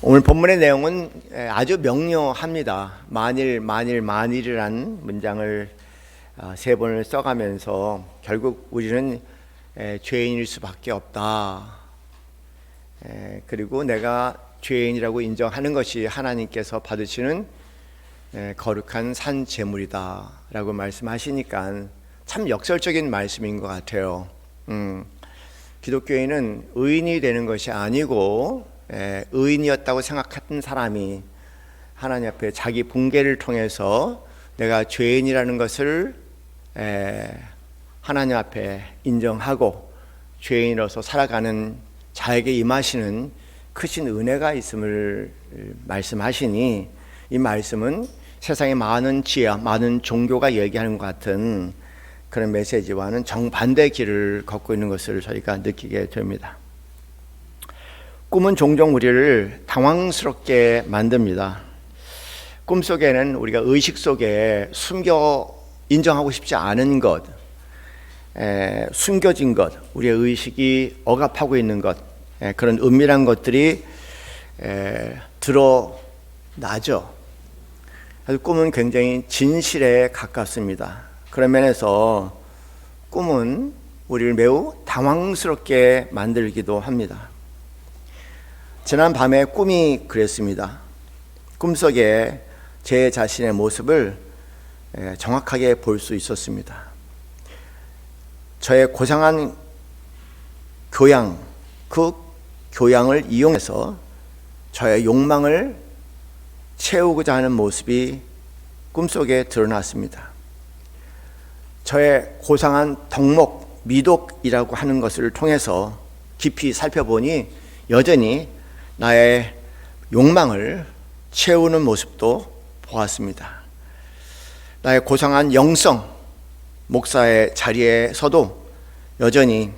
오늘 본문의 내용은 아주 명료합니다. 만일이라는 문장을 세 번을 써가면서 결국 우리는 죄인일 수밖에 없다. 그리고 내가 죄인이라고 인정하는 것이 하나님께서 받으시는 거룩한 산 제물이다 라고 말씀하시니까 참 역설적인 말씀인 것 같아요. 기독교인은 의인이 되는 것이 아니고 의인이었다고 생각했던 사람이 하나님 앞에 자기 분개를 통해서 내가 죄인이라는 것을 하나님 앞에 인정하고 죄인으로서 살아가는 자에게 임하시는 크신 은혜가 있음을 말씀하시니, 이 말씀은 세상의 많은 지혜, 많은 종교가 얘기하는 것 같은 그런 메시지와는 정반대의 길을 걷고 있는 것을 저희가 느끼게 됩니다. 꿈은 종종 우리를 당황스럽게 만듭니다. 꿈속에는 우리가 의식 속에 숨겨 인정하고 싶지 않은 것, 숨겨진 것, 우리의 의식이 억압하고 있는 것, 그런 은밀한 것들이 드러나죠. 그래서 꿈은 굉장히 진실에 가깝습니다. 그런 면에서 꿈은 우리를 매우 당황스럽게 만들기도 합니다. 지난 밤에 꿈이 그랬습니다. 꿈속에 제 자신의 모습을 정확하게 볼 수 있었습니다. 저의 고상한 교양, 그 교양을 이용해서 저의 욕망을 채우고자 하는 모습이 꿈속에 드러났습니다. 저의 고상한 덕목, 미덕이라고 하는 것을 통해서 깊이 살펴보니 여전히 나의 욕망을 채우는 모습도 보았습니다. 나의 고상한 영성, 목사의 자리에서도 여전히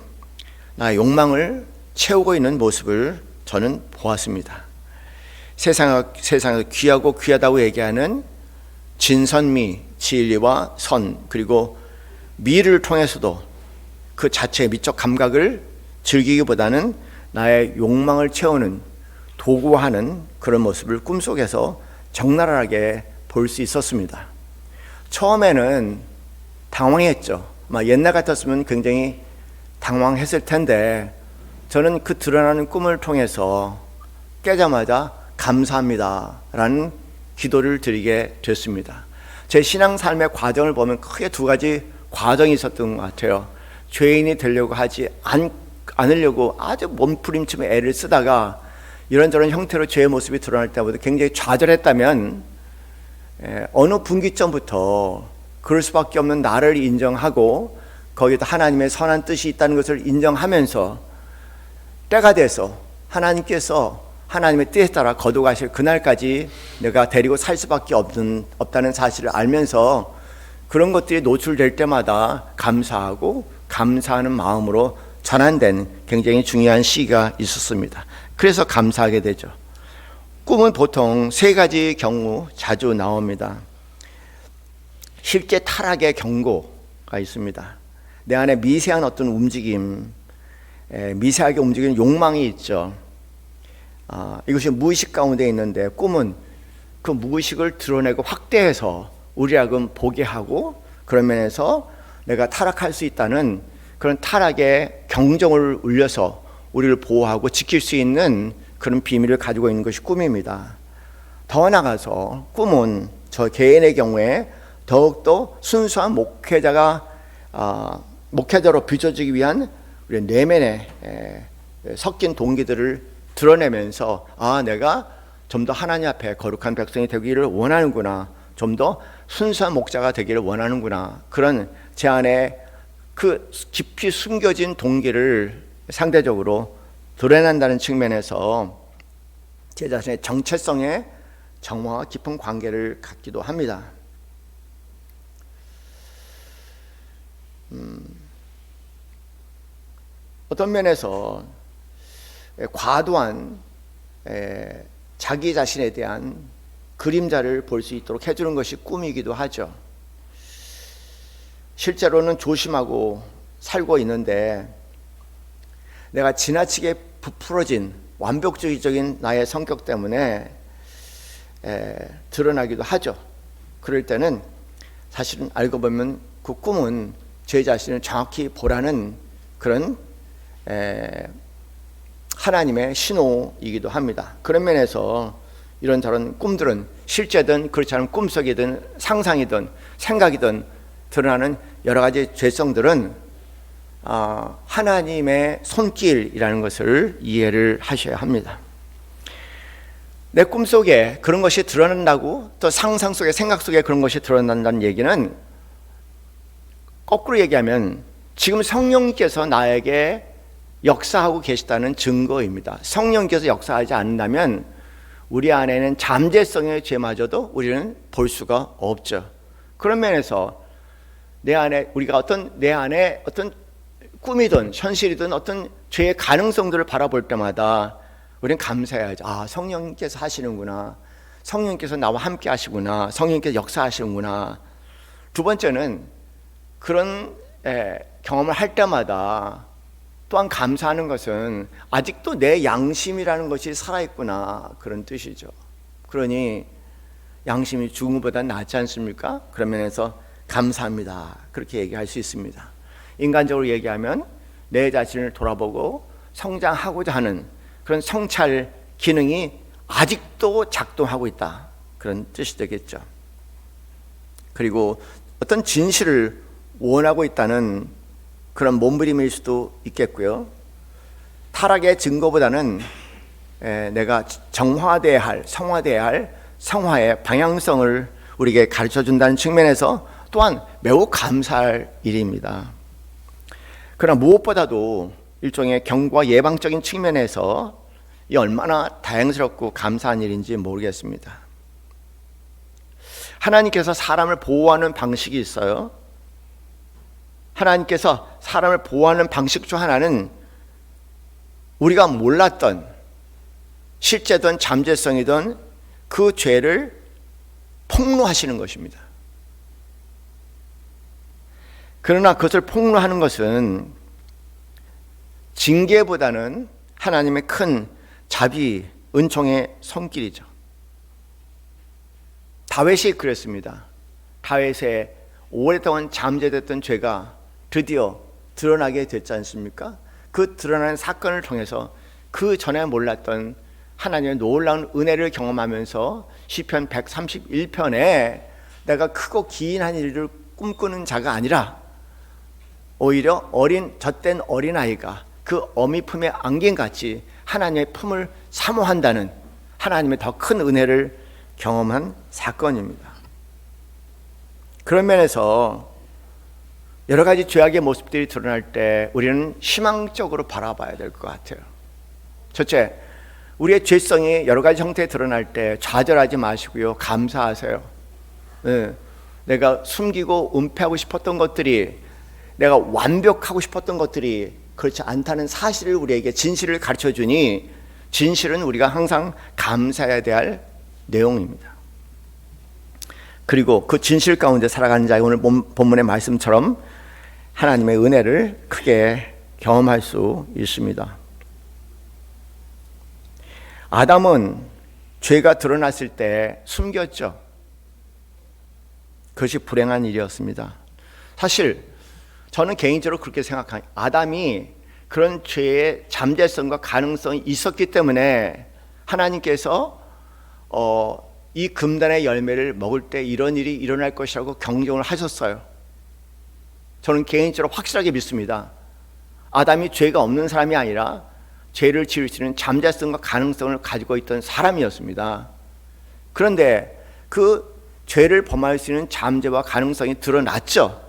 나의 욕망을 채우고 있는 모습을 저는 보았습니다. 세상에서 귀하고 귀하다고 얘기하는 진선미, 진리와 선, 그리고 미를 통해서도 그 자체의 미적 감각을 즐기기보다는 나의 욕망을 채우는, 도구화하는 그런 모습을 꿈속에서 적나라하게 볼 수 있었습니다. 처음에는 당황했죠. 옛날 같았으면 굉장히 당황했을 텐데, 저는 그 드러나는 꿈을 통해서 깨자마자 감사합니다 라는 기도를 드리게 됐습니다. 제 신앙삶의 과정을 보면 크게 두 가지 과정이 있었던 것 같아요. 죄인이 되려고 하지 않으려고 아주 몸부림치며 애를 쓰다가 이런저런 형태로 죄의 모습이 드러날 때마다 굉장히 좌절했다면, 어느 분기점부터 그럴 수밖에 없는 나를 인정하고 거기다 하나님의 선한 뜻이 있다는 것을 인정하면서 때가 돼서 하나님께서 하나님의 뜻에 따라 거둬가실 그날까지 내가 데리고 살 수밖에 없다는 사실을 알면서 그런 것들이 노출될 때마다 감사하고 감사하는 마음으로 전환된 굉장히 중요한 시기가 있었습니다. 그래서 감사하게 되죠. 꿈은 보통 세 가지 경우 자주 나옵니다. 실제 타락의 경고가 있습니다. 내 안에 미세한 어떤 움직임, 미세하게 움직이는 욕망이 있죠. 이것이 무의식 가운데 있는데 꿈은 그 무의식을 드러내고 확대해서 우리하고 보게 하고, 그런 면에서 내가 타락할 수 있다는 그런 타락의 경종을 울려서 우리를 보호하고 지킬 수 있는 그런 비밀을 가지고 있는 것이 꿈입니다. 더 나아가서 꿈은 저 개인의 경우에 더욱더 순수한 목회자로 빚어지기 위한 우리 내면의 섞인 동기들을 드러내면서 내가 좀 더 하나님 앞에 거룩한 백성이 되기를 원하는구나, 좀 더 순수한 목자가 되기를 원하는구나, 그런 제 안에 그 깊이 숨겨진 동기를 상대적으로 드러낸다는 측면에서 제 자신의 정체성에 정확과 깊은 관계를 갖기도 합니다. 어떤 면에서 과도한 자기 자신에 대한 그림자를 볼 수 있도록 해주는 것이 꿈이기도 하죠. 실제로는 조심하고 살고 있는데 내가 지나치게 부풀어진 완벽주의적인 나의 성격 때문에 드러나기도 하죠. 그럴 때는 사실은 알고 보면 그 꿈은 제 자신을 정확히 보라는 그런 하나님의 신호이기도 합니다. 그런 면에서 이런저런 꿈들은 실제든 그렇지 않은 꿈속이든 상상이든 생각이든 드러나는 여러 가지 죄성들은 하나님의 손길이라는 것을 이해를 하셔야 합니다. 내 꿈속에 그런 것이 드러난다고, 또 상상 속에, 생각 속에 그런 것이 드러난다는 얘기는 거꾸로 얘기하면 지금 성령께서 나에게 역사하고 계시다는 증거입니다. 성령께서 역사하지 않는다면 우리 안에는 잠재성의 죄마저도 우리는 볼 수가 없죠. 그런 면에서 내 안에 어떤 꿈이든 현실이든 어떤 죄의 가능성들을 바라볼 때마다 우리는 감사해야죠. 성령께서 하시는구나. 성령께서 나와 함께 하시구나. 성령께서 역사하시는구나. 두 번째는 그런 경험을 할 때마다 또한 감사하는 것은 아직도 내 양심이라는 것이 살아있구나, 그런 뜻이죠. 그러니 양심이 죽은 것보다 낫지 않습니까? 그런 면에서 감사합니다, 그렇게 얘기할 수 있습니다. 인간적으로 얘기하면 내 자신을 돌아보고 성장하고자 하는 그런 성찰 기능이 아직도 작동하고 있다, 그런 뜻이 되겠죠. 그리고 어떤 진실을 원하고 있다는 그런 몸부림일 수도 있겠고요. 타락의 증거보다는 내가 정화돼야 할, 성화돼야 할 성화의 방향성을 우리에게 가르쳐준다는 측면에서 또한 매우 감사할 일입니다. 그러나 무엇보다도 일종의 경고와 예방적인 측면에서 이 얼마나 다행스럽고 감사한 일인지 모르겠습니다. 하나님께서 사람을 보호하는 방식이 있어요. 하나님께서 사람을 보호하는 방식 중 하나는 우리가 몰랐던, 실제든 잠재성이든 그 죄를 폭로하시는 것입니다. 그러나 그것을 폭로하는 것은 징계보다는 하나님의 큰 자비, 은총의 손길이죠. 다윗이 그랬습니다. 다윗의 오랫동안 잠재됐던 죄가 드디어 드러나게 됐지 않습니까? 그 드러나는 사건을 통해서 그 전에 몰랐던 하나님의 놀라운 은혜를 경험하면서 시편 131편에 내가 크고 기인한 일을 꿈꾸는 자가 아니라 오히려 젖된 어린아이가 그 어미 품에 안긴같이 하나님의 품을 사모한다는 하나님의 더 큰 은혜를 경험한 사건입니다. 그런 면에서 여러 가지 죄악의 모습들이 드러날 때 우리는 희망적으로 바라봐야 될 것 같아요. 첫째, 우리의 죄성이 여러 가지 형태에 드러날 때 좌절하지 마시고요, 감사하세요. 내가 숨기고 은폐하고 싶었던 것들이, 내가 완벽하고 싶었던 것들이 그렇지 않다는 사실을 우리에게, 진실을 가르쳐주니 진실은 우리가 항상 감사해야 될 내용입니다. 그리고 그 진실 가운데 살아가는 자의 오늘 본문의 말씀처럼 하나님의 은혜를 크게 경험할 수 있습니다. 아담은 죄가 드러났을 때 숨겼죠. 그것이 불행한 일이었습니다. 사실 저는 개인적으로 그렇게 생각합니다. 아담이 그런 죄의 잠재성과 가능성이 있었기 때문에 하나님께서 이 금단의 열매를 먹을 때 이런 일이 일어날 것이라고 경종을 하셨어요. 저는 개인적으로 확실하게 믿습니다. 아담이 죄가 없는 사람이 아니라 죄를 지을 수 있는 잠재성과 가능성을 가지고 있던 사람이었습니다. 그런데 그 죄를 범할 수 있는 잠재와 가능성이 드러났죠.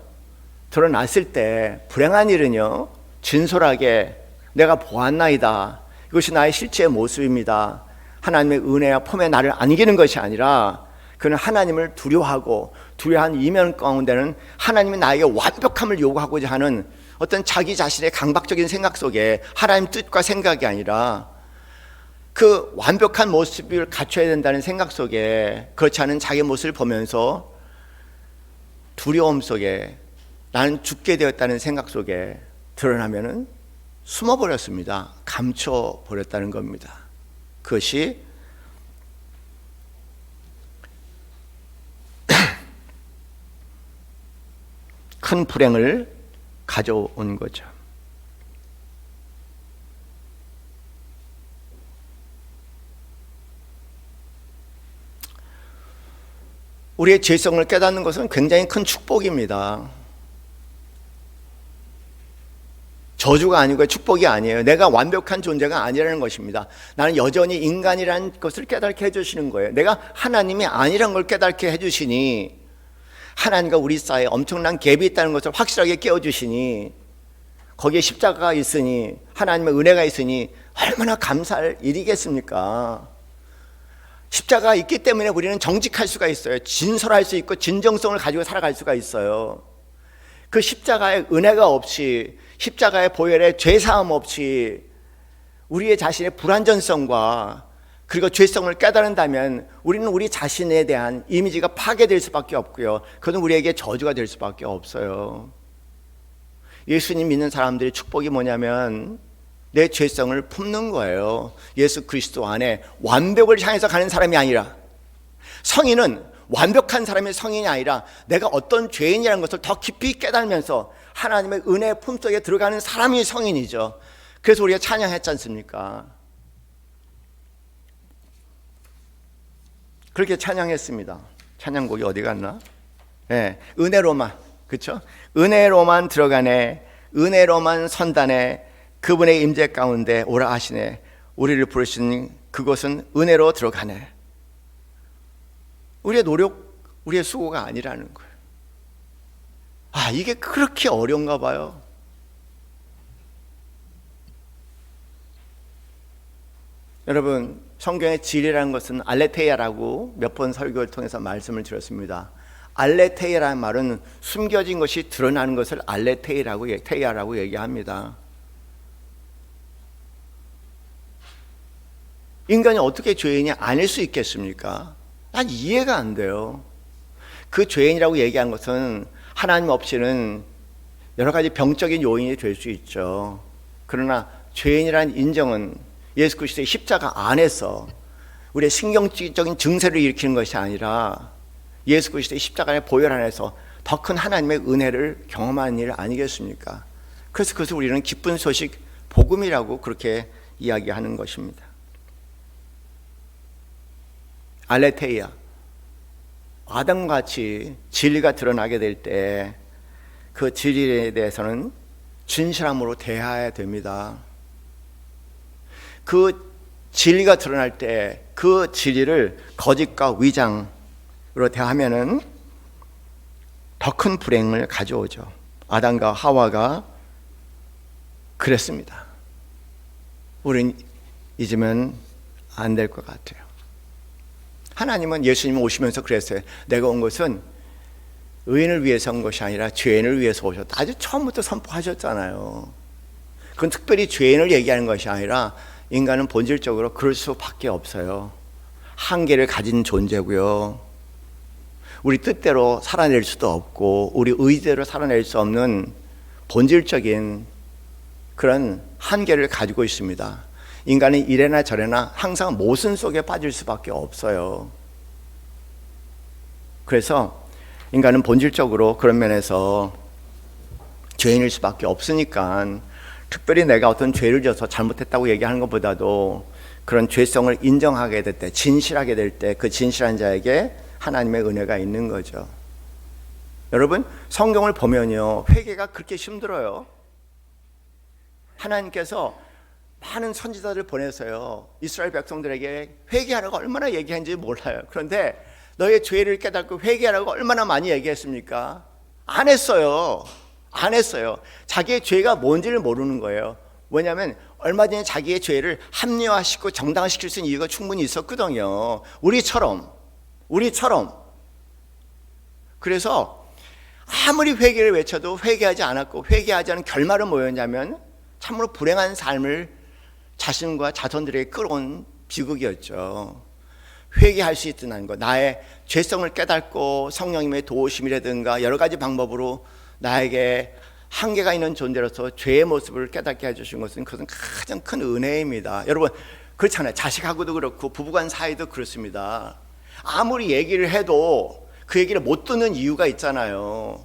드러났을 때 불행한 일은요, 진솔하게 내가 보았나이다, 이것이 나의 실제의 모습입니다, 하나님의 은혜와 품에 나를 안기는 것이 아니라 그는 하나님을 두려워하고, 두려워한 이면 가운데는 하나님이 나에게 완벽함을 요구하고자 하는 어떤 자기 자신의 강박적인 생각 속에 하나님 뜻과 생각이 아니라 그 완벽한 모습을 갖춰야 된다는 생각 속에, 그렇지 않은 자기 모습을 보면서 두려움 속에, 나는 죽게 되었다는 생각 속에 드러나면은 숨어버렸습니다. 감춰버렸다는 겁니다. 그것이 큰 불행을 가져온 거죠. 우리의 죄성을 깨닫는 것은 굉장히 큰 축복입니다. 저주가 아니고 축복이 아니에요. 내가 완벽한 존재가 아니라는 것입니다. 나는 여전히 인간이라는 것을 깨닫게 해주시는 거예요. 내가 하나님이 아니라는 걸 깨닫게 해주시니, 하나님과 우리 사이에 엄청난 갭이 있다는 것을 확실하게 깨워주시니, 거기에 십자가가 있으니, 하나님의 은혜가 있으니 얼마나 감사할 일이겠습니까? 십자가가 있기 때문에 우리는 정직할 수가 있어요. 진솔할 수 있고 진정성을 가지고 살아갈 수가 있어요. 그 십자가의 은혜가 없이, 십자가의 보혈의 죄사함 없이 우리의 자신의 불완전성과 그리고 죄성을 깨달은다면 우리는 우리 자신에 대한 이미지가 파괴될 수밖에 없고요. 그건 우리에게 저주가 될 수밖에 없어요. 예수님 믿는 사람들의 축복이 뭐냐면 내 죄성을 품는 거예요. 예수 그리스도 안에 완벽을 향해서 가는 사람이 아니라, 성인은 완벽한 사람의 성인이 아니라 내가 어떤 죄인이라는 것을 더 깊이 깨달으면서 하나님의 은혜 품속에 들어가는 사람이 성인이죠. 그래서 우리가 찬양했지 않습니까? 그렇게 찬양했습니다. 찬양곡이 어디 갔나? 네, 은혜로만, 그렇죠? 은혜로만 들어가네, 은혜로만 선다네, 그분의 임재 가운데 오라 하시네. 우리를 부르신 그곳은 은혜로 들어가네. 우리의 노력, 우리의 수고가 아니라는 거예요. 아, 이게 그렇게 어려운가 봐요. 여러분, 성경의 진리라는 것은 알레테이아라고 몇 번 설교를 통해서 말씀을 드렸습니다. 알레테이아라는 말은 숨겨진 것이 드러나는 것을 알레테이아라고 얘기합니다. 인간이 어떻게 죄인이 아닐 수 있겠습니까? 난 이해가 안 돼요. 그 죄인이라고 얘기한 것은 하나님 없이는 여러 가지 병적인 요인이 될 수 있죠. 그러나 죄인이라는 인정은 예수 그리스도의 십자가 안에서 우리의 신경적인 증세를 일으키는 것이 아니라 예수 그리스도의 십자가의 보혈 안에서 더 큰 하나님의 은혜를 경험하는 일 아니겠습니까? 그래서 그것을 우리는 기쁜 소식, 복음이라고 그렇게 이야기하는 것입니다. 알레테이아, 아담같이 진리가 드러나게 될 때 그 진리에 대해서는 진실함으로 대해야 됩니다. 그 진리가 드러날 때 그 진리를 거짓과 위장으로 대하면은 더 큰 불행을 가져오죠. 아담과 하와가 그랬습니다. 우린 잊으면 안 될 것 같아요. 하나님은 예수님 오시면서 그랬어요. 내가 온 것은 의인을 위해서 온 것이 아니라 죄인을 위해서 오셨다. 아주 처음부터 선포하셨잖아요. 그건 특별히 죄인을 얘기하는 것이 아니라 인간은 본질적으로 그럴 수밖에 없어요. 한계를 가진 존재고요. 우리 뜻대로 살아낼 수도 없고 우리 의지대로 살아낼 수 없는 본질적인 그런 한계를 가지고 있습니다. 인간은 이래나 저래나 항상 모순 속에 빠질 수밖에 없어요. 그래서 인간은 본질적으로 그런 면에서 죄인일 수밖에 없으니까 특별히 내가 어떤 죄를 져서 잘못했다고 얘기하는 것보다도 그런 죄성을 인정하게 될 때, 진실하게 될 때 그 진실한 자에게 하나님의 은혜가 있는 거죠. 여러분, 성경을 보면요, 회개가 그렇게 힘들어요. 하나님께서 많은 선지자들을 보내서요, 이스라엘 백성들에게 회개하라고 얼마나 얘기했는지 몰라요. 그런데 너의 죄를 깨닫고 회개하라고 얼마나 많이 얘기했습니까? 안 했어요. 안 했어요. 자기의 죄가 뭔지를 모르는 거예요. 왜냐하면 얼마 전에 자기의 죄를 합리화시키고 정당화시킬 수 있는 이유가 충분히 있었거든요. 우리처럼. 그래서 아무리 회개를 외쳐도 회개하지 않았고, 회개하지 않은 결말은 뭐였냐면 참으로 불행한 삶을 자신과 자손들에게 끌어온 비극이었죠. 회개할 수 있다는 것, 나의 죄성을 깨닫고 성령님의 도우심이라든가 여러 가지 방법으로 나에게 한계가 있는 존재로서 죄의 모습을 깨닫게 해주신 것은 그것은 가장 큰 은혜입니다. 여러분, 그렇잖아요. 자식하고도 그렇고 부부간 사이도 그렇습니다. 아무리 얘기를 해도 그 얘기를 못 듣는 이유가 있잖아요.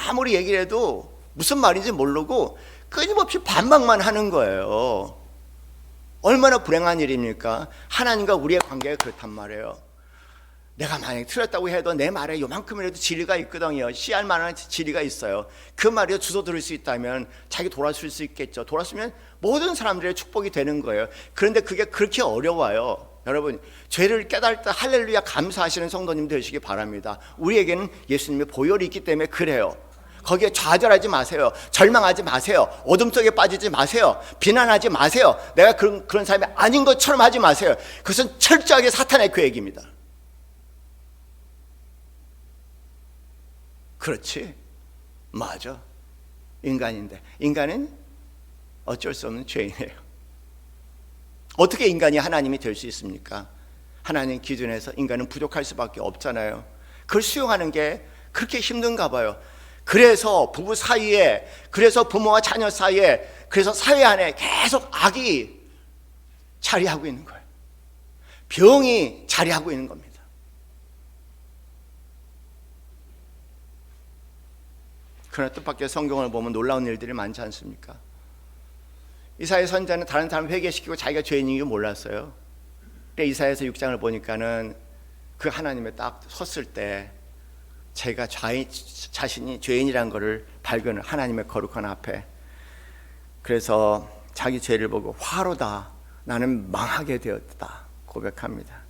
아무리 얘기를 해도 무슨 말인지 모르고 끊임없이 반박만 하는 거예요. 얼마나 불행한 일입니까? 하나님과 우리의 관계가 그렇단 말이에요. 내가 만약에 틀렸다고 해도 내 말에 요만큼이라도 진리가 있거든요. 씨알 만한 진리가 있어요. 그 말에 주워 들을 수 있다면 자기 돌아설 수 있겠죠. 돌아서면 모든 사람들의 축복이 되는 거예요. 그런데 그게 그렇게 어려워요. 여러분, 죄를 깨달을 때 할렐루야 감사하시는 성도님 되시기 바랍니다. 우리에게는 예수님의 보혈이 있기 때문에 그래요. 거기에 좌절하지 마세요. 절망하지 마세요. 어둠 속에 빠지지 마세요. 비난하지 마세요. 내가 그런 사람이 아닌 것처럼 하지 마세요. 그것은 철저하게 사탄의 계획입니다. 그렇지, 맞아. 인간인데, 인간은 어쩔 수 없는 죄인이에요. 어떻게 인간이 하나님이 될 수 있습니까? 하나님 기준에서 인간은 부족할 수밖에 없잖아요. 그걸 수용하는 게 그렇게 힘든가 봐요. 그래서 부부 사이에, 그래서 부모와 자녀 사이에, 그래서 사회 안에 계속 악이 자리하고 있는 거예요. 병이 자리하고 있는 겁니다. 그러나 뜻밖의 성경을 보면 놀라운 일들이 많지 않습니까? 이사야 선지자는 다른 사람 회개시키고 자기가 죄인인 줄 몰랐어요. 근데 이사야서 6장을 보니까는 그 하나님에 딱 섰을 때 제가 자신이 죄인이라는 것을 발견을, 하나님의 거룩한 앞에. 그래서 자기 죄를 보고 화로다, 나는 망하게 되었다 고백합니다.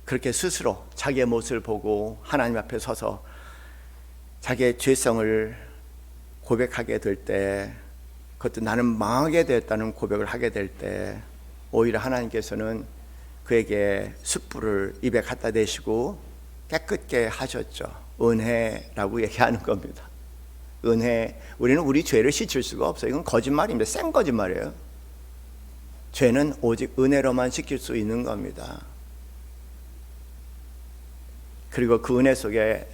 그렇게 스스로 자기의 모습을 보고 하나님 앞에 서서 자기의 죄성을 고백하게 될 때, 그것도 나는 망하게 되었다는 고백을 하게 될 때, 오히려 하나님께서는 그에게 숯불을 입에 갖다 대시고 깨끗게 하셨죠. 은혜라고 얘기하는 겁니다. 은혜, 우리는 우리 죄를 씻을 수가 없어요. 이건 거짓말입니다. 생 거짓말이에요. 죄는 오직 은혜로만 씻길 수 있는 겁니다. 그리고 그 은혜 속에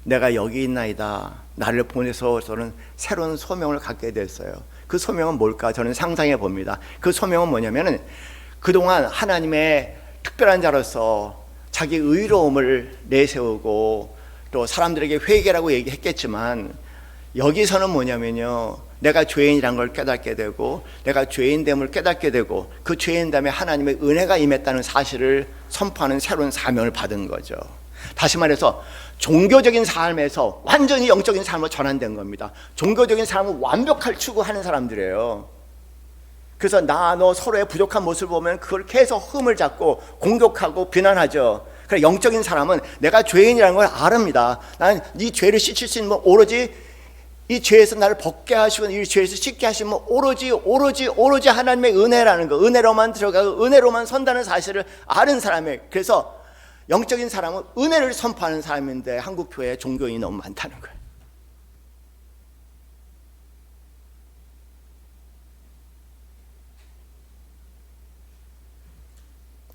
내가 여기 있나이다, 나를 보내서는 새로운 소명을 갖게 됐어요. 그 소명은 뭘까? 저는 상상해 봅니다. 그 소명은 뭐냐면은 그동안 하나님의 특별한 자로서 자기 의로움을 내세우고 또 사람들에게 회개라고 얘기했겠지만, 여기서는 뭐냐면요, 내가 죄인이란 걸 깨닫게 되고 내가 죄인됨을 깨닫게 되고 그 죄인됨에 하나님의 은혜가 임했다는 사실을 선포하는 새로운 사명을 받은 거죠. 다시 말해서 종교적인 삶에서 완전히 영적인 삶으로 전환된 겁니다. 종교적인 삶은 완벽할 추구하는 사람들이에요. 그래서 너 서로의 부족한 모습을 보면 그걸 계속 흠을 잡고 공격하고 비난하죠. 그래서 영적인 사람은 내가 죄인이라는 걸 아릅니다. 나는 네 죄를 씻을 수 있는 건 오로지 이 죄에서 나를 벗게 하시고 이 죄에서 씻게 하시면 오로지 하나님의 은혜라는 거, 은혜로만 들어가고 은혜로만 선다는 사실을 아는 사람이에요. 그래서 영적인 사람은 은혜를 선포하는 사람인데 한국 교회에 종교인이 너무 많다는 거예요.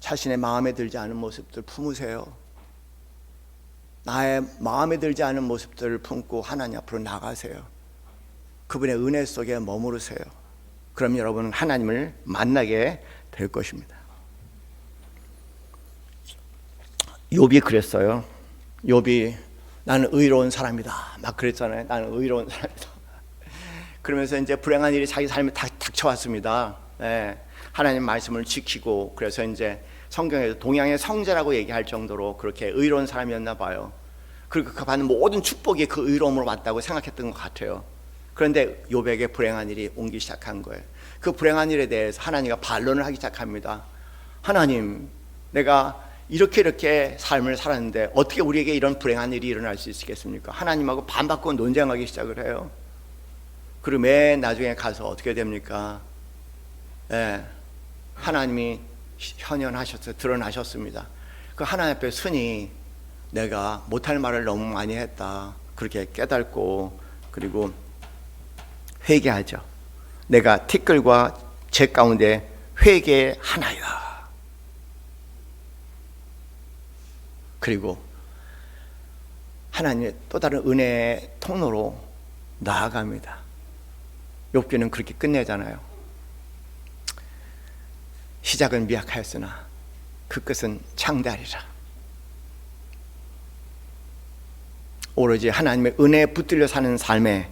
자신의 마음에 들지 않은 모습들 품으세요. 나의 마음에 들지 않은 모습들을 품고 하나님 앞으로 나가세요. 그분의 은혜 속에 머무르세요. 그럼 여러분은 하나님을 만나게 될 것입니다. 욥이 그랬어요. 욥이 나는 의로운 사람이다 막 그랬잖아요. 나는 의로운 사람이다. 그러면서 이제 불행한 일이 자기 삶에 닥쳐왔습니다. 네. 하나님 말씀을 지키고, 그래서 이제 성경에서 동양의 성자라고 얘기할 정도로 그렇게 의로운 사람이었나 봐요. 그리고 그 받는 모든 축복이 그 의로움으로 왔다고 생각했던 것 같아요. 그런데 욥에게 불행한 일이 오기 시작한 거예요. 그 불행한 일에 대해서 하나님과 반론을 하기 시작합니다. 하나님, 내가 이렇게 삶을 살았는데 어떻게 우리에게 이런 불행한 일이 일어날 수 있겠습니까? 하나님하고 반박고 논쟁하기 시작을 해요. 그리고 맨 나중에 가서 어떻게 됩니까? 하나님이 현현하셔서 드러나셨습니다. 그 하나님 앞에 서니 내가 못할 말을 너무 많이 했다, 그렇게 깨닫고, 그리고 회개하죠. 내가 티끌과 재 가운데 회개하나이다. 그리고 하나님의 또 다른 은혜의 통로로 나아갑니다. 욥기는 그렇게 끝내잖아요. 시작은 미약하였으나 그 끝은 창대하리라. 오로지 하나님의 은혜에 붙들려 사는 삶의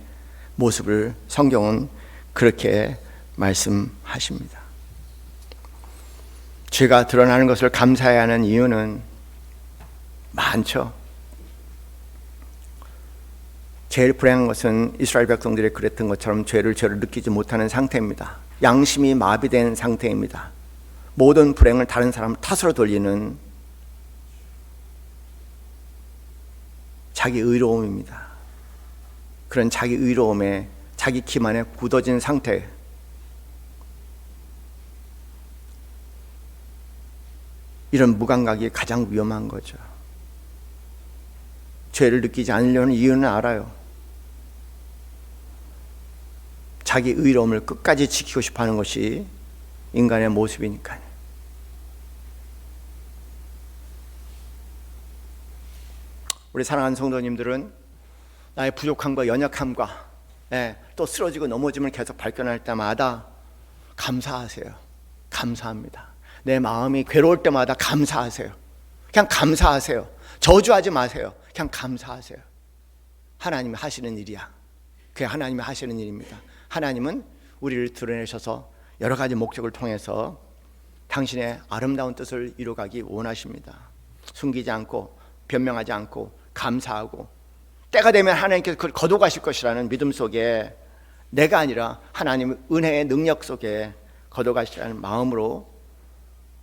모습을 성경은 그렇게 말씀하십니다. 죄가 드러나는 것을 감사해야 하는 이유는 많죠. 제일 불행한 것은 이스라엘 백성들이 그랬던 것처럼 죄를 느끼지 못하는 상태입니다. 양심이 마비된 상태입니다. 모든 불행을 다른 사람 탓으로 돌리는 자기 의로움입니다. 그런 자기 의로움에 자기 기만에 굳어진 상태, 이런 무감각이 가장 위험한 거죠. 죄를 느끼지 않으려는 이유는 알아요. 자기 의로움을 끝까지 지키고 싶어하는 것이 인간의 모습이니까요. 우리 사랑하는 성도님들은 나의 부족함과 연약함과 또 쓰러지고 넘어짐을 계속 발견할 때마다 감사하세요. 감사합니다. 내 마음이 괴로울 때마다 감사하세요. 그냥 감사하세요. 저주하지 마세요. 그냥 감사하세요. 하나님이 하시는 일이야. 그게 하나님이 하시는 일입니다. 하나님은 우리를 드러내셔서 여러 가지 목적을 통해서 당신의 아름다운 뜻을 이루어가기 원하십니다. 숨기지 않고 변명하지 않고 감사하고 때가 되면 하나님께서 그걸 거둬가실 것이라는 믿음 속에, 내가 아니라 하나님의 은혜의 능력 속에 거둬가시라는 마음으로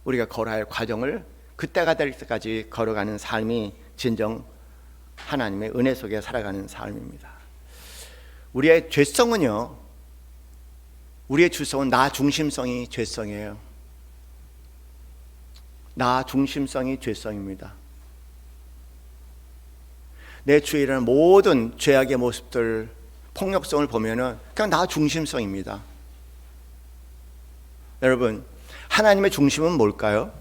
우리가 걸어야 할 과정을 그때가 될 때까지 걸어가는 삶이 진정 하나님의 은혜 속에 살아가는 삶입니다. 우리의 죄성은요, 우리의 주성은 나 중심성이 죄성이에요. 나 중심성이 죄성입니다. 내 주위에 일어나는 모든 죄악의 모습들, 폭력성을 보면은 그냥 나 중심성입니다. 여러분, 하나님의 중심은 뭘까요?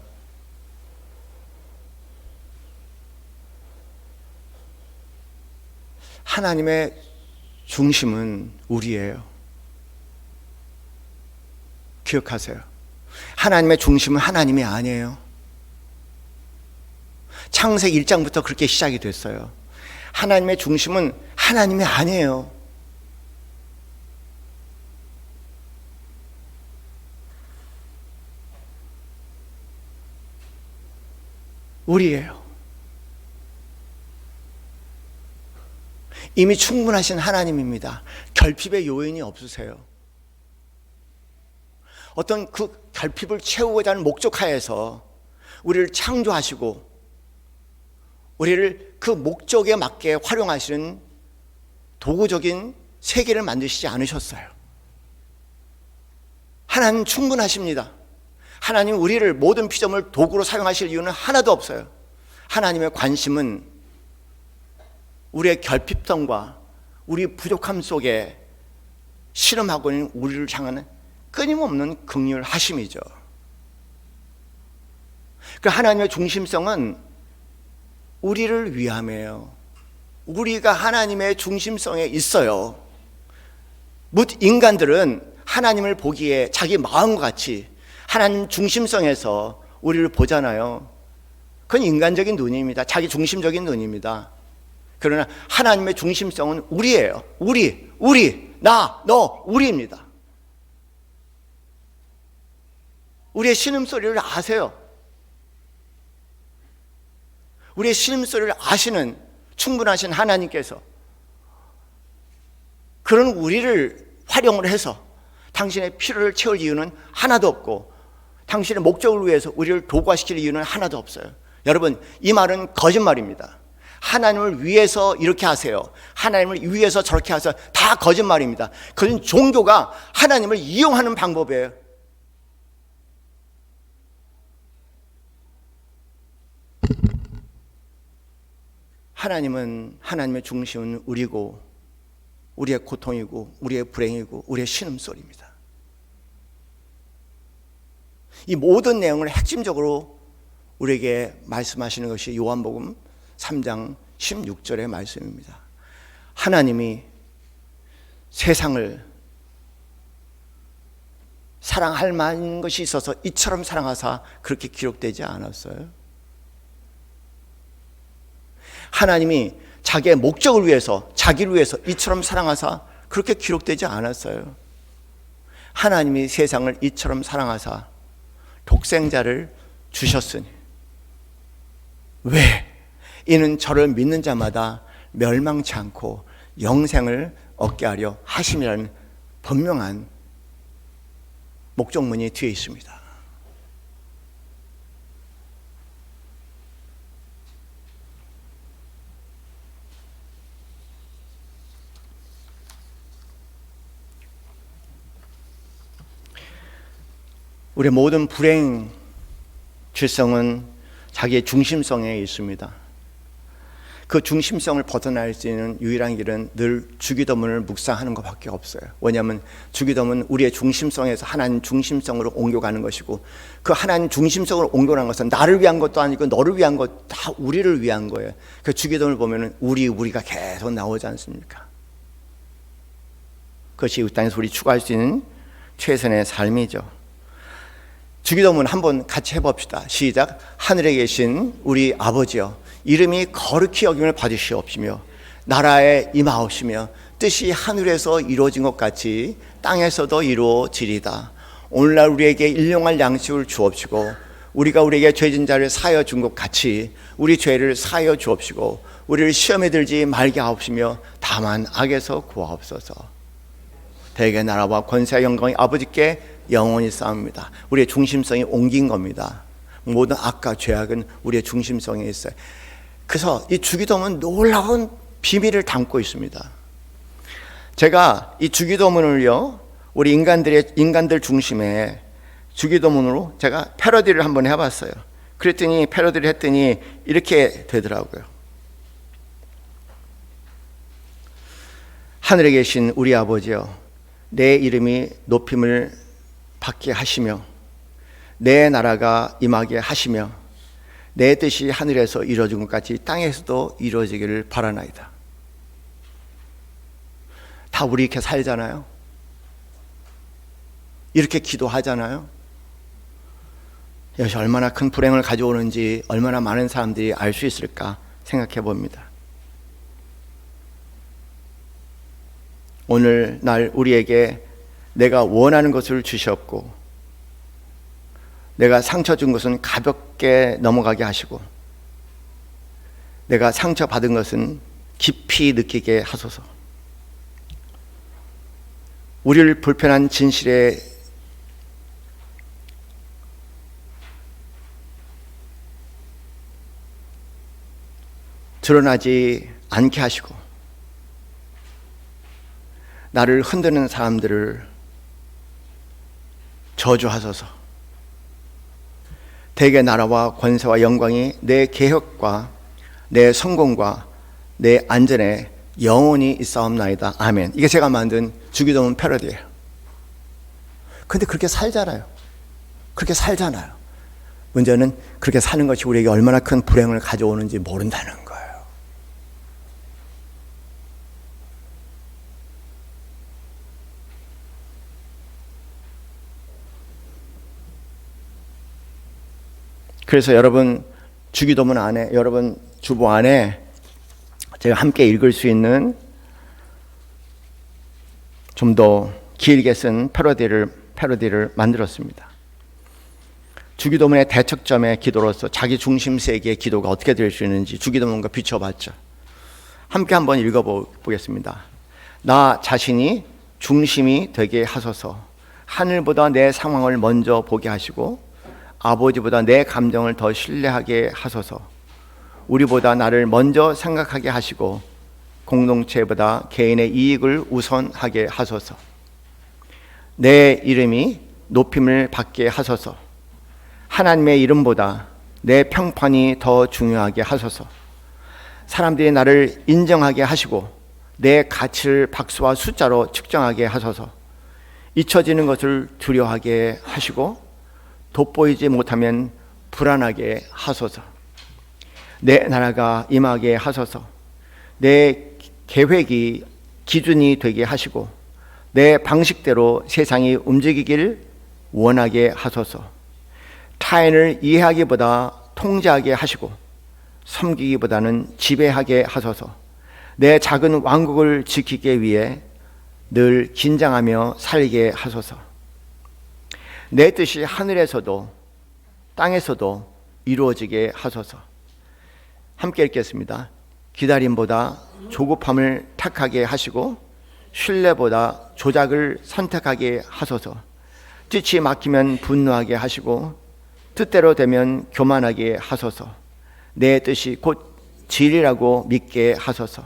하나님의 중심은 우리예요. 기억하세요. 하나님의 중심은 하나님이 아니에요. 창세기 1장부터 그렇게 시작이 됐어요. 하나님의 중심은 하나님이 아니에요. 우리예요. 이미 충분하신 하나님입니다. 결핍의 요인이 없으세요. 어떤 그 결핍을 채우고자 하는 목적하에서 우리를 창조하시고 우리를 그 목적에 맞게 활용하시는 도구적인 세계를 만드시지 않으셨어요. 하나님 충분하십니다. 하나님 우리를 모든 피조물 도구로 사용하실 이유는 하나도 없어요. 하나님의 관심은 우리의 결핍성과 우리 부족함 속에 실험하고 있는 우리를 향하는 끊임없는 긍휼하심이죠. 그 하나님의 중심성은 우리를 위함이에요. 우리가 하나님의 중심성에 있어요. 뭇 인간들은 하나님을 보기에 자기 마음과 같이 하나님 중심성에서 우리를 보잖아요. 그건 인간적인 눈입니다. 자기 중심적인 눈입니다. 그러나 하나님의 중심성은 우리예요. 우리, 나, 너, 우리입니다. 우리의 신음소리를 아세요. 우리의 신음소리를 아시는 충분하신 하나님께서 그런 우리를 활용을 해서 당신의 필요를 채울 이유는 하나도 없고 당신의 목적을 위해서 우리를 도구화시킬 이유는 하나도 없어요. 여러분, 이 말은 거짓말입니다. 하나님을 위해서 이렇게 하세요, 하나님을 위해서 저렇게 하세요, 다 거짓말입니다. 그건 종교가 하나님을 이용하는 방법이에요. 하나님은, 하나님의 중심은 우리고 우리의 고통이고 우리의 불행이고 우리의 신음소리입니다. 이 모든 내용을 핵심적으로 우리에게 말씀하시는 것이 요한복음 3장 16절의 말씀입니다. 하나님이 세상을 사랑할 만한 것이 있어서 이처럼 사랑하사 그렇게 기록되지 않았어요. 하나님이 자기의 목적을 위해서, 자기를 위해서 이처럼 사랑하사 그렇게 기록되지 않았어요. 하나님이 세상을 이처럼 사랑하사 독생자를 주셨으니, 왜? 이는 저를 믿는 자마다 멸망치 않고 영생을 얻게 하려 하심이라는 분명한 목적문이 뒤에 있습니다. 우리 모든 불행 질성은 자기의 중심성에 있습니다. 그 중심성을 벗어날 수 있는 유일한 길은 늘 주기도문을 묵상하는 것밖에 없어요. 왜냐하면 주기도문은 우리의 중심성에서 하나님 중심성으로 옮겨가는 것이고, 그 하나님 중심성으로 옮겨가는 것은 나를 위한 것도 아니고 너를 위한 것, 다 우리를 위한 거예요. 그 주기도문을 보면은 우리가 계속 나오지 않습니까? 그것이 이 땅에서 우리 추구할 수 있는 최선의 삶이죠. 주기도문 한번 같이 해봅시다. 시작. 하늘에 계신 우리 아버지여, 이름이 거룩히 여김을 받으시옵시며 나라에 임하옵시며 뜻이 하늘에서 이루어진 것 같이 땅에서도 이루어지리다. 오늘날 우리에게 일용할 양식을 주옵시고 우리가 우리에게 죄진 자를 사하여 준 것 같이 우리 죄를 사하여 주옵시고 우리를 시험에 들지 말게 하옵시며 다만 악에서 구하옵소서. 대개 나라와 권세와 영광이 아버지께 영원히 싸웁니다. 우리의 중심성이 옮긴 겁니다. 모든 악과 죄악은 우리의 중심성에 있어요. 그래서 이 주기도문은 놀라운 비밀을 담고 있습니다. 제가 이 주기도문을요, 우리 인간들 중심에 주기도문으로 제가 패러디를 한번 해봤어요. 그랬더니 패러디를 했더니 이렇게 되더라고요. 하늘에 계신 우리 아버지여, 내 이름이 높임을 받게 하시며 내 나라가 임하게 하시며 내 뜻이 하늘에서 이루어진 것 같이 땅에서도 이루어지기를 바라나이다. 다 우리 이렇게 살잖아요. 이렇게 기도하잖아요. 이것이 얼마나 큰 불행을 가져오는지 얼마나 많은 사람들이 알 수 있을까 생각해 봅니다. 오늘 날 우리에게 내가 원하는 것을 주셨고 내가 상처 준 것은 가볍게 넘어가게 하시고 내가 상처받은 것은 깊이 느끼게 하소서. 우리를 불편한 진실에 드러나지 않게 하시고 나를 흔드는 사람들을 저주하소서. 대개 나라와 권세와 영광이 내 계획과 내 성공과 내 안전에 영원히 있사옵나이다. 아멘. 이게 제가 만든 주기도문 패러디예요. 근데 그렇게 살잖아요. 그렇게 살잖아요. 문제는 그렇게 사는 것이 우리에게 얼마나 큰 불행을 가져오는지 모른다는 거예요. 그래서 여러분 주기도문 안에, 여러분 주보 안에 제가 함께 읽을 수 있는 좀 더 길게 쓴 패러디를 만들었습니다. 주기도문의 대척점의 기도로서 자기 중심 세계의 기도가 어떻게 될 수 있는지 주기도문과 비춰봤죠. 함께 한번 읽어보겠습니다. 나 자신이 중심이 되게 하소서. 하늘보다 내 상황을 먼저 보게 하시고 아버지보다 내 감정을 더 신뢰하게 하소서. 우리보다 나를 먼저 생각하게 하시고 공동체보다 개인의 이익을 우선하게 하소서. 내 이름이 높임을 받게 하소서. 하나님의 이름보다 내 평판이 더 중요하게 하소서. 사람들이 나를 인정하게 하시고 내 가치를 박수와 숫자로 측정하게 하소서. 잊혀지는 것을 두려워하게 하시고 돋보이지 못하면 불안하게 하소서. 내 나라가 임하게 하소서. 내 계획이 기준이 되게 하시고 내 방식대로 세상이 움직이길 원하게 하소서. 타인을 이해하기보다 통제하게 하시고 섬기기보다는 지배하게 하소서. 내 작은 왕국을 지키기 위해 늘 긴장하며 살게 하소서. 내 뜻이 하늘에서도 땅에서도 이루어지게 하소서. 함께 읽겠습니다. 기다림보다 조급함을 택하게 하시고 신뢰보다 조작을 선택하게 하소서. 뜻이 막히면 분노하게 하시고 뜻대로 되면 교만하게 하소서. 내 뜻이 곧 진리라고 믿게 하소서.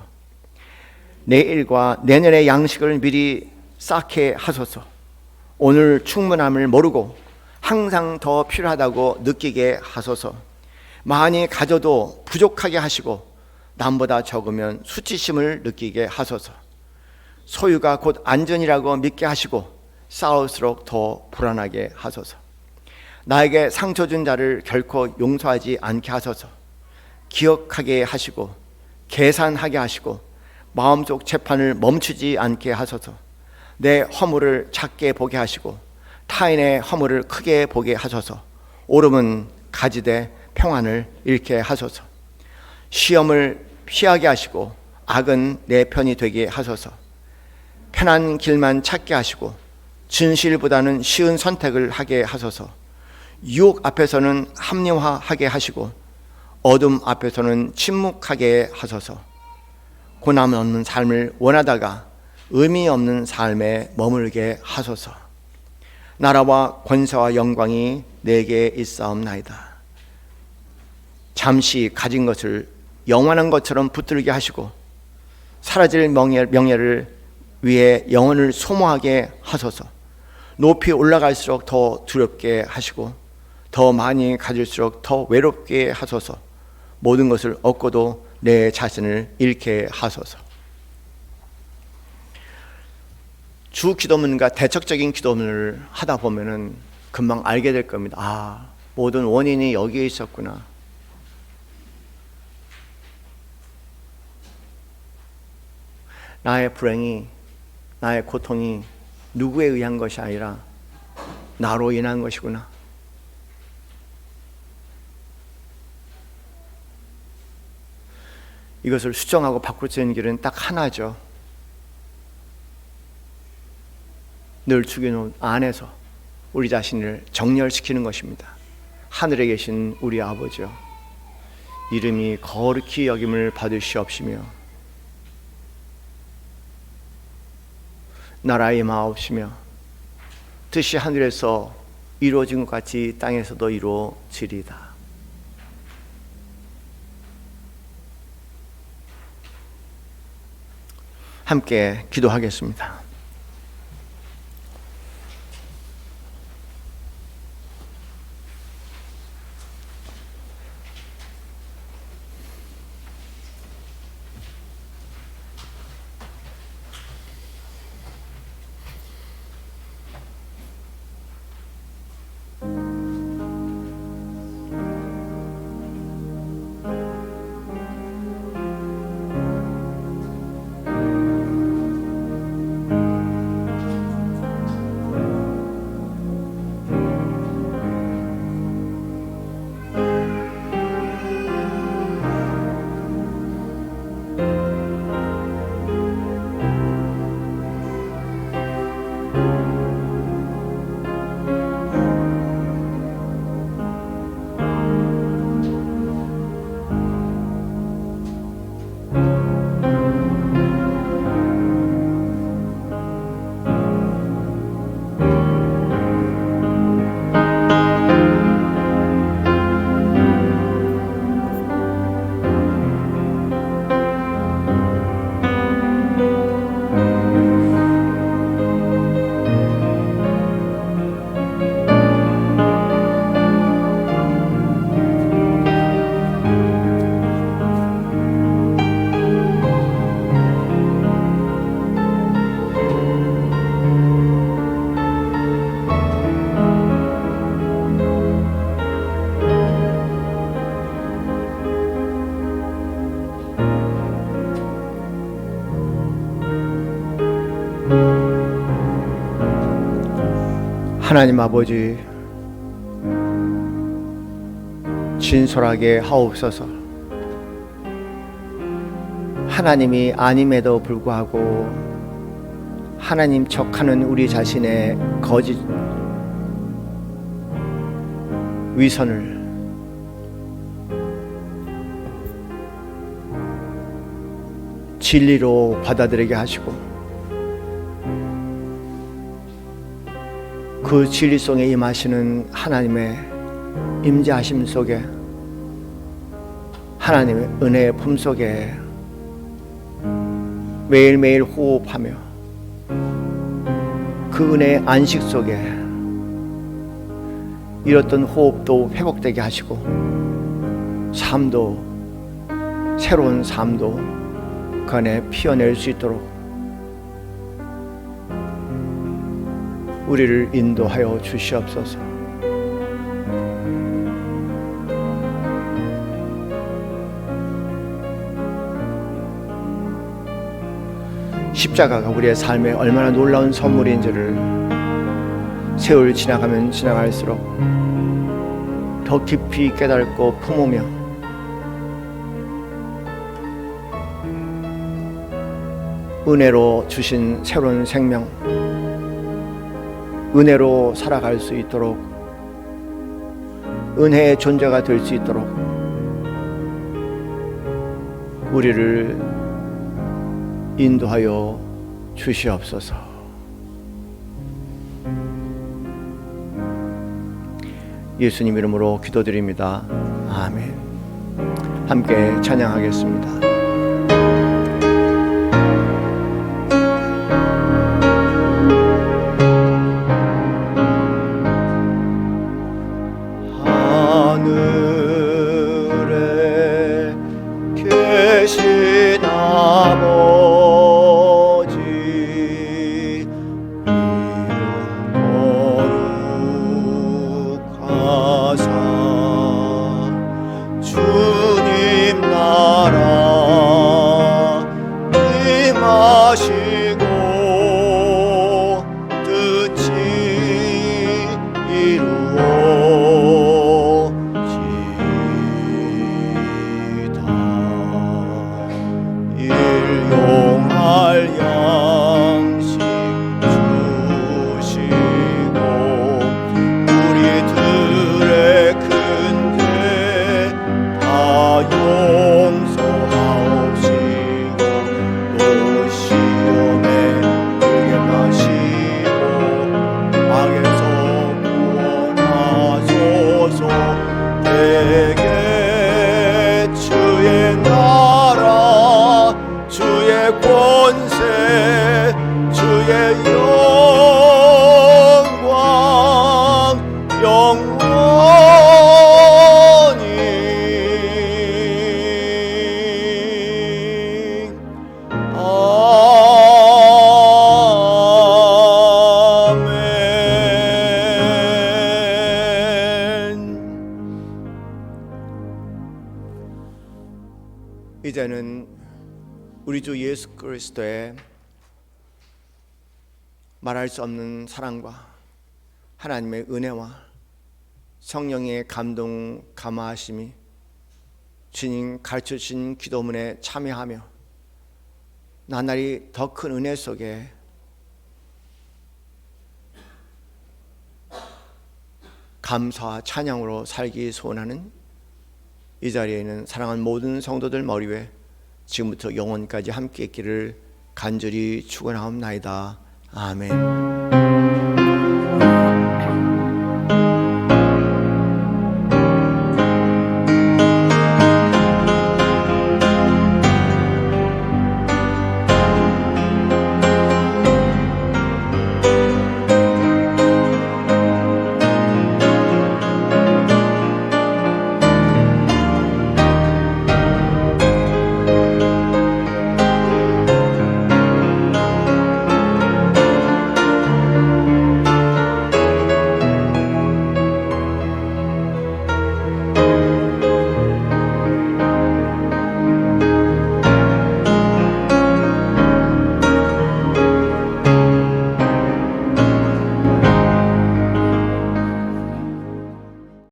내일과 내년의 양식을 미리 쌓게 하소서. 오늘 충분함을 모르고 항상 더 필요하다고 느끼게 하소서. 많이 가져도 부족하게 하시고 남보다 적으면 수치심을 느끼게 하소서. 소유가 곧 안전이라고 믿게 하시고 싸울수록 더 불안하게 하소서. 나에게 상처 준 자를 결코 용서하지 않게 하소서. 기억하게 하시고 계산하게 하시고 마음속 재판을 멈추지 않게 하소서. 내 허물을 작게 보게 하시고 타인의 허물을 크게 보게 하소서. 오름은 가지되 평안을 잃게 하소서. 시험을 피하게 하시고 악은 내 편이 되게 하소서. 편한 길만 찾게 하시고 진실보다는 쉬운 선택을 하게 하소서. 유혹 앞에서는 합리화하게 하시고 어둠 앞에서는 침묵하게 하소서. 고난 없는 삶을 원하다가 의미 없는 삶에 머물게 하소서. 나라와 권세와 영광이 내게 있사옵나이다. 잠시 가진 것을 영원한 것처럼 붙들게 하시고 사라질 명예를 위해 영혼을 소모하게 하소서. 높이 올라갈수록 더 두렵게 하시고 더 많이 가질수록 더 외롭게 하소서. 모든 것을 얻고도 내 자신을 잃게 하소서. 주 기도문과 대척적인 기도문을 하다 보면은 금방 알게 될 겁니다. 아, 모든 원인이 여기에 있었구나. 나의 불행이, 나의 고통이 누구에 의한 것이 아니라 나로 인한 것이구나. 이것을 수정하고 바꿀 수 있는 길은 딱 하나죠. 늘 죽여놓은 안에서 우리 자신을 정렬시키는 것입니다. 하늘에 계신 우리 아버지여, 이름이 거룩히 여김을 받으시옵시며 나라의 임하옵시며 뜻이 하늘에서 이루어진 것 같이 땅에서도 이루어지리다. 함께 기도하겠습니다. 하나님 아버지, 진솔하게 하옵소서. 하나님이 아님에도 불구하고 하나님 척하는 우리 자신의 거짓 위선을 진리로 받아들이게 하시고 그 진리 속에 임하시는 하나님의 임재하심 속에, 하나님의 은혜의 품 속에 매일매일 호흡하며 그 은혜의 안식 속에 잃었던 호흡도 회복되게 하시고 삶도, 새로운 삶도 그 안에 피어낼 수 있도록 우리를 인도하여 주시옵소서. 십자가가 우리의 삶에 얼마나 놀라운 선물인지를 세월 지나가면 지나갈수록 더 깊이 깨닫고 품으며 은혜로 주신 새로운 생명, 은혜로 살아갈 수 있도록, 은혜의 존재가 될 수 있도록 우리를 인도하여 주시옵소서. 예수님 이름으로 기도드립니다. 아멘. 함께 찬양하겠습니다. 하늘에 계신 아버지, 이름 거룩하사 주님 나라 임하시고 뜻이 이루어지다. 일용할 양식 주시고 우리들의 큰 죄 다 용서하옵시고 또 시험에 들게 마시고 악에서 구원하소서. 내게 주의 나라, 주의 권세, 주의 영광 영원히. 이제는 우리 주 예수 그리스도의 말할 수 없는 사랑과 하나님의 은혜와 성령의 감동 감화하심이 주님 가르쳐주신 기도문에 참여하며 나날이 더 큰 은혜 속에 감사와 찬양으로 살기 소원하는 이 자리에 있는 사랑하는 모든 성도들 머리 위에 지금부터 영원까지 함께 있기를 간절히 축원하옵나이다. 아멘.